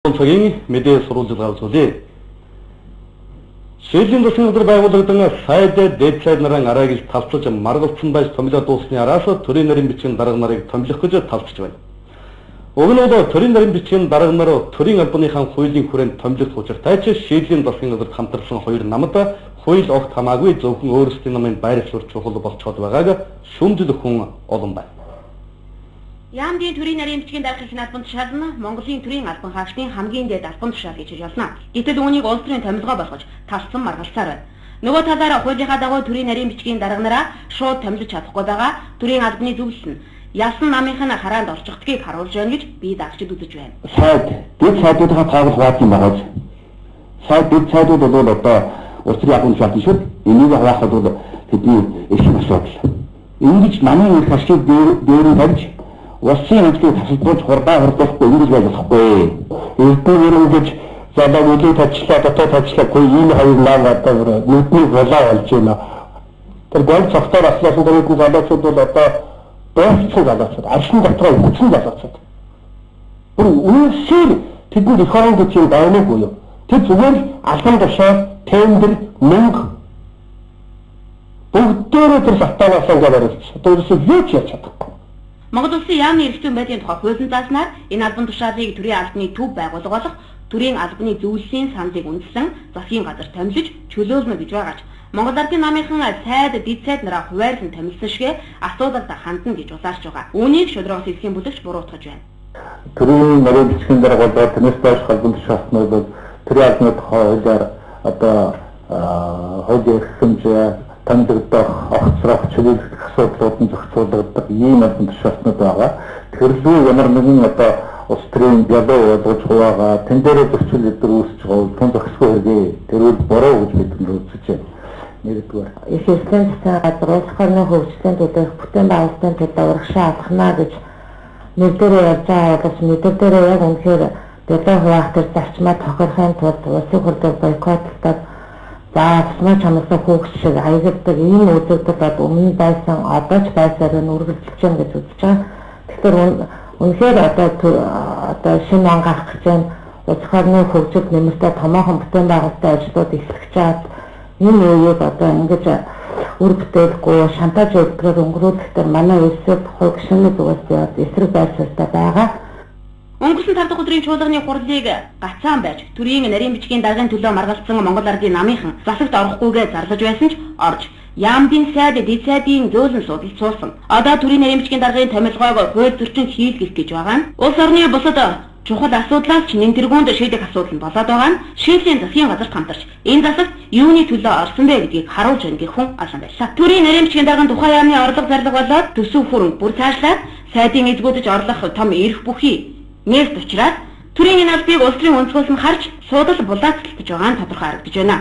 цагийн мэдээ сурвалжлагаа үзүүлье. Шийдлийн засгийн газар байгуулагдсан сайд дээд сайд нарын арааг талцаж маргалцсан байж томилоо дуусны араас төрийн нарийн бичгийн дарга нарыг томилох гэж талцж байна. Уг нь бол төрийн нарийн бичгийн дарга нар төрийн албаныхаа хуулийн хүрээнд томилох учиртай ч шийдлийн засгийн газарт хамтарсан хоёр намд хууль огт хамаагүй зөвхөн өөрсдийн намын байр суурь чухал болцоод байгааг шүүмжлэх хүн олон байна. Яамдын төрийн нарийн бичгийн дарга их албан тушаал нь Монголын төрийн албан хаагчдын хамгийн дээд албан тушаал гэж хэлнэ. Гэтэл үүнийг улс төрийн томилгоо болгож талсан маргалцаар байна. Нөгөө талаараа хуулийнхаа дагуу төрийн нарийн бичгийн дарга нараа шууд томилж чадахгүй байгаа төрийн албаны зөвлөл нь ялсан намынх нь хараанд орчихдгийг харуулж байна гэж би дагчид үзэж байна. Сайд дэд сайдуудын таавал хуваах юм байна. Сайд дэд сайдууд бол одоо улс төрийн албан тушаалын шүд энийг хаваахад бол тэдний эсрэг асуудал. Ингэж намын их ашиг дээрэн тавьж Улсын хэмжээнд тасалбарч хурдан хурдахгүй ингэж байж болохгүй. Эрдэнэ ингэж залуу үлээ тавьчлаа, дотоод тавьчлаагүй ийм хоёр лав одоо нүдний болоо болж байна. Тэр гол цогтоор аслуулсан дөрвөн залуучууд бол одоо дөрвөн залуучууд, аршин дотроо хүчин залуучууд. Үүсээр тэдний реформ гэж юм байнаагүй юу? Тэр зүгээр албан тушаал, тендер, мөнгө бүгдээрээ тэр сатанаас ингээд орж одоо юу ч яаж чадахгүй. Монгол улсын яамны эрхтэн байдлын тухай хуулийн зааснаар энэ албан тушаалыг төрийн албаны төв байгуулга болох төрийн албаны зөвлөлийн саналыг үндэслэн засгийн газар томилж чөлөөлнө гэж байгаач Монгол Ардын намынхан сайд дэд сайд нараа хуваарлан томилсон шигэ асуудалд хандна гэж улаарч байгаа. Үүнийг шударгаас эсхийн бүлэгч буруутгаж байна. Төрийн нарийн бичгийн дарга болоод тэрнээс доош албан тушаалтнууд бол төрийн албаны хуулиар одоо хуулийн хэмжээ томилогдох, огцрох, чөлөөлөх асуудлууд нь зохицуулагддаг ийм албан тушаалтнууд байгаа. Тэрлүү ямар нэгэн одоо улс төрийн ялуу болгож хуваагаа тэн дээрээ зөрчил өдр үүсэж байгаа тун зохисгүй хэрэгээ тэрүүд буруу гэж бид үзэж байна. Нэгдүгээр их эзлэн газар улс орны хөгжлийн төлөөх бүтээн байгуулалтын төлөө урагшаа авахна гэж нэгдүгээр ярьж байгаа бол мэдээлэлээр яг үнэхээр төлөө хуваах төр зарчмаа тохирохын тулд улсын хурлыг бойкотлоод за усмаа чамласан хүүхд шиг аягддаг ийм үзэгдэл өмнө байсан одоо ч байсаар нь үргэлжлэж байна гэж үзэж байгаа. Тэгэхээр үнэхээр одоо шинэ он гарах гэж байна. Улс орны хөгжил нэмэртэй томоохон бүтээн байгуулалтын ажлууд эхлэж чад энэ үеийг одоо ингэж үр бүтээлгүй шантаж өгдөгөр өнгөрүүлэхдээ манай улсад хөгжлийн зүгээс эсрэг байр суурьтай байгаа. Өнгөрсөн 5 дахь өдрийн чуулганы хурлыг гацаан байж төрийн нарийн бичгийн даргын төлөө маргалцсан Монгол Ардын намынхан засагт орохгүйгээ зарлаж байсан ч орж яамдын сайд дэд сайдын зөөлөн судалж суусан. Одоо төрийн нарийн бичгийн даргын томилгоог хууль зөрчин хийлгэх гэж байгаа нь улс орны бусад чухал асуудлаас ч нэн тэргуунд шийдэх асуудал нь болоод байгаа нь шийдлийн засгийн газарт хамтарч энэ засагт юуны төлөө орсон бэ гэдгийг харуулж өгөх гэх хүн алсан байлаа. Төрийн нарийн бичгийн даргын тухайн яамны орлого зарлага болоод төсөв хүрэн бүр цаашлаад сайдын эзгүүдж орлох том эрх бүхий нээлт учраас төрийн энэ албыг улс төрийн өнцгөөс нь харж суудал булаацлж байгаа нь тодорхой харагдаж байна.